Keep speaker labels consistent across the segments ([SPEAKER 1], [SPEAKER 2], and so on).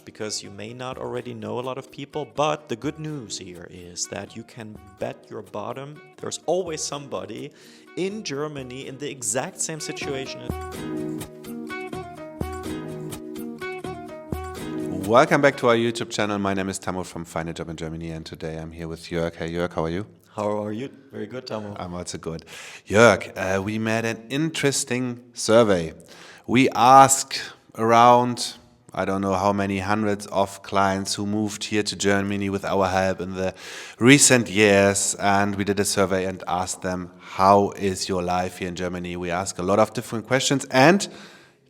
[SPEAKER 1] scratch because you may not already know a lot of people, but the good news here is that you can bet your bottom there's always somebody in Germany in the exact same situation.
[SPEAKER 2] Welcome back to our YouTube channel. My name is Tammo from Find a Job in Germany, and today I'm here with Jörg. Hey Jörg, how are you?
[SPEAKER 1] How are you? Very good, Tammo.
[SPEAKER 2] I'm also good. Jörg, we made an interesting survey. We asked around, I don't know how many hundreds of clients who moved here to Germany with our help in the recent years, and we did a survey and asked them, how is your life here in Germany? We asked a lot of different questions, and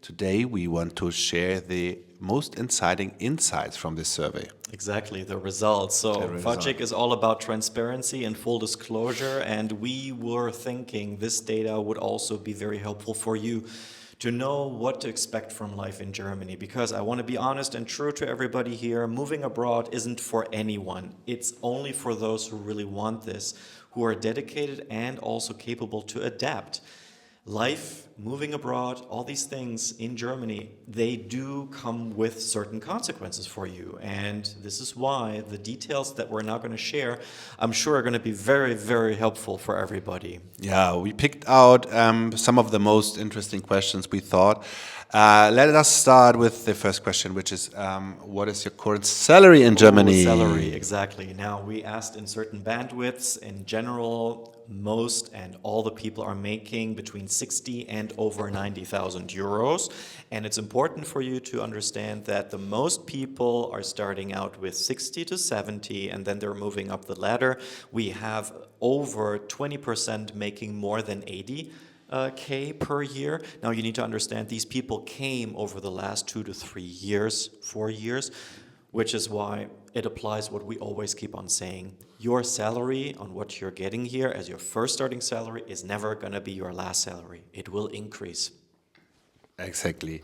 [SPEAKER 2] today we want to share the most exciting insights from this survey.
[SPEAKER 1] Exactly, the results. So FAJIG is all about transparency and full disclosure, and we were thinking this data would also be very helpful for you to know what to expect from life in Germany, because I want to be honest and true to everybody here, moving abroad isn't for anyone. It's only for those who really want this, who are dedicated and also capable to adapt. Life, moving abroad, all these things in Germany, they do come with certain consequences for you. And this is why the details that we're now going to share, I'm sure are going to be very, very helpful for everybody.
[SPEAKER 2] Yeah, we picked out some of the most interesting questions we thought. Let us start with the first question, which is, what is your current salary in Germany?
[SPEAKER 1] Salary, exactly. Now, we asked in certain bandwidths. In general, most and all the people are making between 60 and over 90,000 euros. And it's important for you to understand that the most people are starting out with 60 to 70, and then they're moving up the ladder. We have over 20% making more than 80K per year. Now you need to understand these people came over the last 2 to 3 years, 4 years, which is why it applies what we always keep on saying. Your salary on what you're getting here as your first starting salary is never going to be your last salary. It will increase.
[SPEAKER 2] Exactly.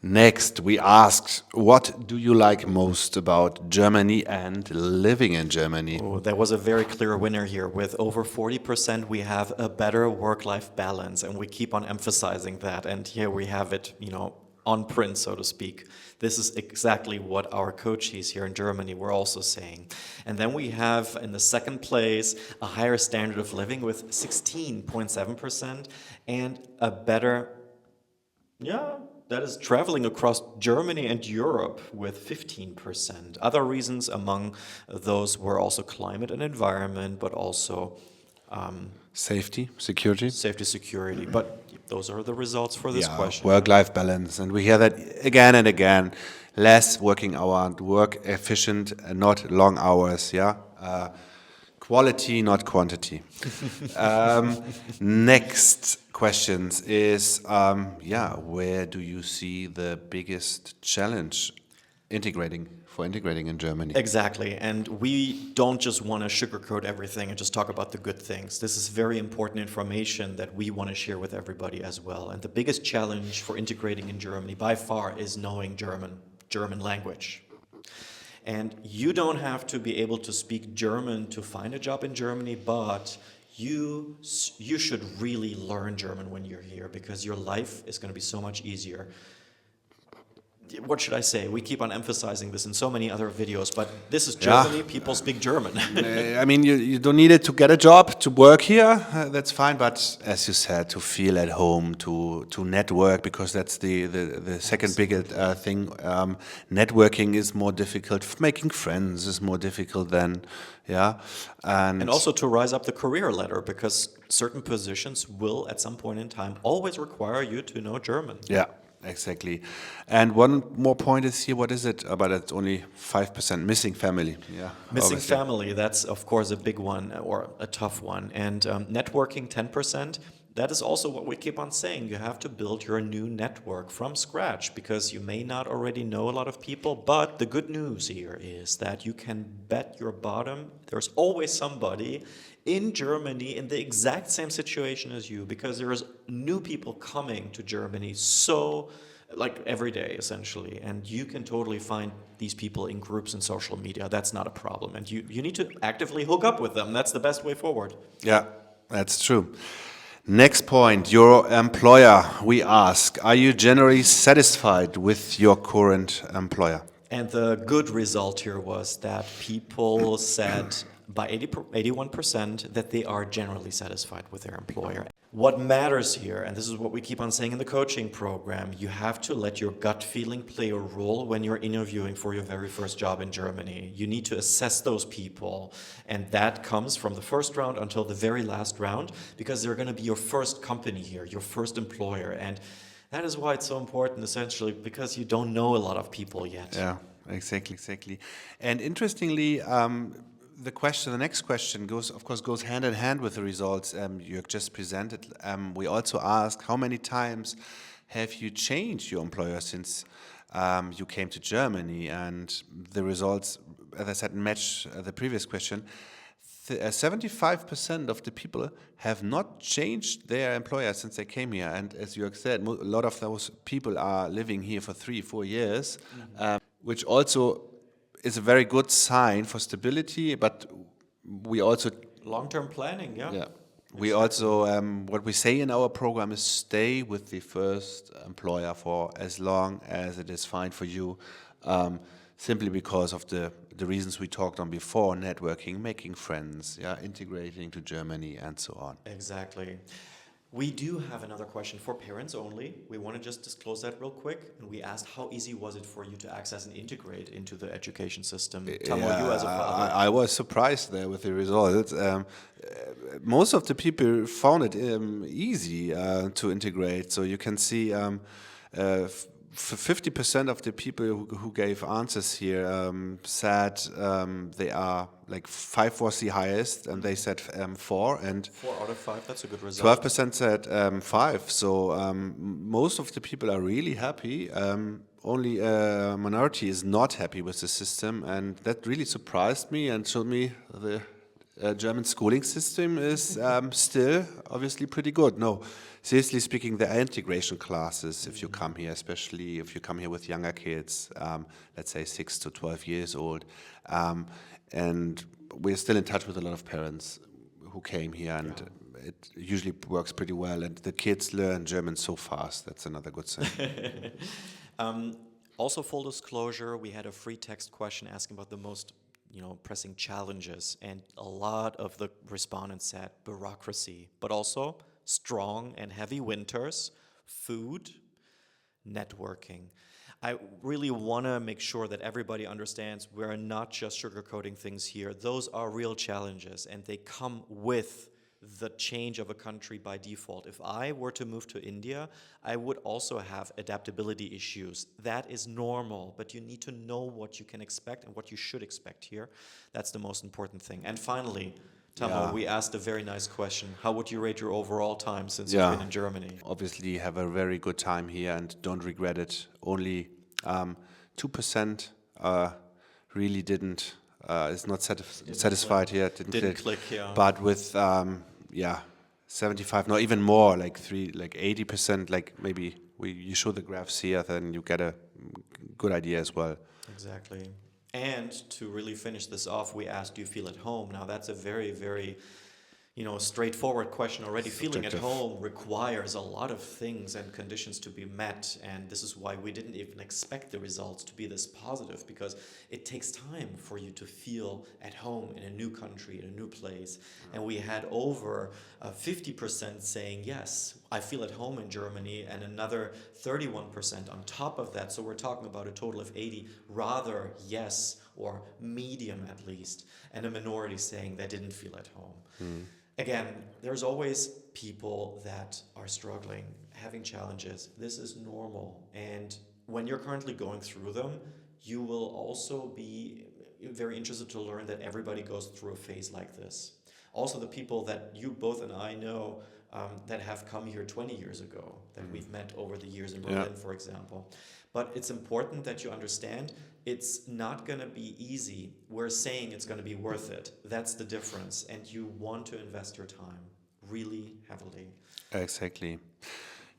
[SPEAKER 2] Next, we asked, what do you like most about Germany and living in Germany?
[SPEAKER 1] Oh, there was a very clear winner here. With over 40%, we have a better work-life balance, and we keep on emphasizing that. And here we have it, on print, so to speak. This is exactly what our coachees here in Germany were also saying. And then we have in the second place a higher standard of living with 16.7% and a better, that is traveling across Germany and Europe with 15%. Other reasons among those were also climate and environment, but also
[SPEAKER 2] Safety, security.
[SPEAKER 1] But those are the results for this question.
[SPEAKER 2] Work-life balance. And we hear that again and again. Less working hour, work efficient, not long hours, quality, not quantity. Next questions is, where do you see the biggest challenge integrating in Germany?
[SPEAKER 1] Exactly, and we don't just want to sugarcoat everything and just talk about the good things. This is very important information that we want to share with everybody as well. And the biggest challenge for integrating in Germany by far is knowing German language. And you don't have to be able to speak German to find a job in Germany, but you should really learn German when you're here, because your life is going to be so much easier. What should I say? We keep on emphasizing this in so many other videos, but this is Germany. People speak German.
[SPEAKER 2] I mean, you don't need it to get a job, to work here. That's fine. But as you said, to feel at home, to network, because that's the second biggest thing. Networking is more difficult. Making friends is more difficult than, And
[SPEAKER 1] also to rise up the career ladder, because certain positions will, at some point in time, always require you to know German.
[SPEAKER 2] Yeah. Exactly. And one more point is here, what is it? But it's only 5%, missing family.
[SPEAKER 1] Missing family, that's of course a big one or a tough one. And networking 10%, that is also what we keep on saying. You have to build your new network from scratch, because you may not already know a lot of people. But the good news here is that you can bet your bottom there's always somebody in Germany in the exact same situation as you, because there's new people coming to Germany every day essentially, and you can totally find these people in groups in social media. That's not a problem, and you need to actively hook up with them. That's the best way forward.
[SPEAKER 2] Yeah, that's true. Next point, your employer. We ask, are you generally satisfied with your current employer?
[SPEAKER 1] And the good result here was that people said by 81% that they are generally satisfied with their employer. What matters here, and this is what we keep on saying in the coaching program, you have to let your gut feeling play a role when you're interviewing for your very first job in Germany. You need to assess those people, and that comes from the first round until the very last round, because they're going to be your first company here, your first employer. And that is why it's so important, essentially, because you don't know a lot of people yet.
[SPEAKER 2] Yeah, exactly. And interestingly, the next question goes hand in hand with the results you just presented. We also asked, how many times have you changed your employer since you came to Germany? And the results, as I said, match the previous question. 75% of the people have not changed their employer since they came here. And as Jörg said, a lot of those people are living here for 3-4 years, which also is a very good sign for stability, but we also...
[SPEAKER 1] Long-term planning, yeah.
[SPEAKER 2] Yeah. We also, what we say in our program is stay with the first employer for as long as it is fine for you, simply because of the reasons we talked on before, networking, making friends, integrating to Germany, and so on.
[SPEAKER 1] Exactly. We do have another question for parents only. We want to just disclose that real quick. And we asked, how easy was it for you to access and integrate into the education system? Tamo, you as a father.
[SPEAKER 2] I was surprised there with the results. Most of the people found it easy to integrate. So you can see 50% of the people who gave answers here said they are like 5 was the highest, and they said 4, and
[SPEAKER 1] 4 out of 5. That's a good result.
[SPEAKER 2] 12% said 5. So most of the people are really happy. Only a minority is not happy with the system, and that really surprised me and showed me the German schooling system is still obviously pretty good. No, seriously speaking, there are integration classes if you come here, especially if you come here with younger kids, let's say 6 to 12 years old. And we're still in touch with a lot of parents who came here, and it usually works pretty well. And the kids learn German so fast. That's another good thing.
[SPEAKER 1] Also, full disclosure, we had a free text question asking about the most pressing challenges, and a lot of the respondents said bureaucracy, but also strong and heavy winters, food, networking. I really want to make sure that everybody understands we're not just sugarcoating things here. Those are real challenges, and they come with the change of a country by default. If I were to move to India, I would also have adaptability issues. That is normal, but you need to know what you can expect and what you should expect here. That's the most important thing. And finally, Tamo, we asked a very nice question. How would you rate your overall time since you've been in Germany?
[SPEAKER 2] Obviously, have a very good time here and don't regret it. Only 2% really didn't, is not satisfied here. Didn't click,
[SPEAKER 1] yeah.
[SPEAKER 2] But with 75, no, even more, like 80%, like maybe you show the graphs here, then you get a good idea as well.
[SPEAKER 1] Exactly. And to really finish this off, we asked, do you feel at home? Now that's a very, very straightforward question already. Feeling at home requires a lot of things and conditions to be met, and this is why we didn't even expect the results to be this positive, because it takes time for you to feel at home in a new country, in a new place. And we had over 50% saying, yes, I feel at home in Germany, and another 31% on top of that. So we're talking about a total of 80, rather yes, or medium at least, and a minority saying they didn't feel at home. Again, there's always people that are struggling, having challenges. This is normal. And when you're currently going through them, you will also be very interested to learn that everybody goes through a phase like this. Also, the people that you both and I know that have come here 20 years ago, that we've met over the years in Berlin, for example. But it's important that you understand it's not going to be easy. We're saying it's going to be worth it. That's the difference. And you want to invest your time really heavily.
[SPEAKER 2] Exactly.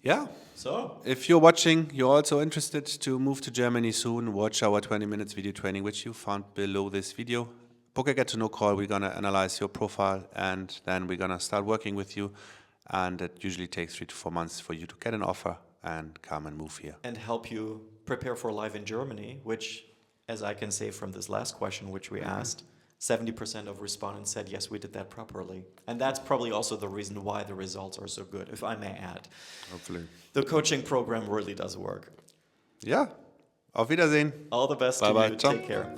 [SPEAKER 2] Yeah.
[SPEAKER 1] So,
[SPEAKER 2] if you're watching, you're also interested to move to Germany soon, watch our 20 minutes video training, which you found below this video. Book a get-to-know call. We're going to analyze your profile, and then we're going to start working with you. And it usually takes 3 to 4 months for you to get an offer and come and move here.
[SPEAKER 1] And help you prepare for life in Germany, which as I can say from this last question, which we asked, 70% of respondents said, yes, we did that properly. And that's probably also the reason why the results are so good, if I may add.
[SPEAKER 2] Hopefully.
[SPEAKER 1] The coaching program really does work.
[SPEAKER 2] Ja, auf Wiedersehen.
[SPEAKER 1] All the best
[SPEAKER 2] Bye
[SPEAKER 1] to
[SPEAKER 2] bye.
[SPEAKER 1] you.
[SPEAKER 2] Ciao.
[SPEAKER 1] Take care.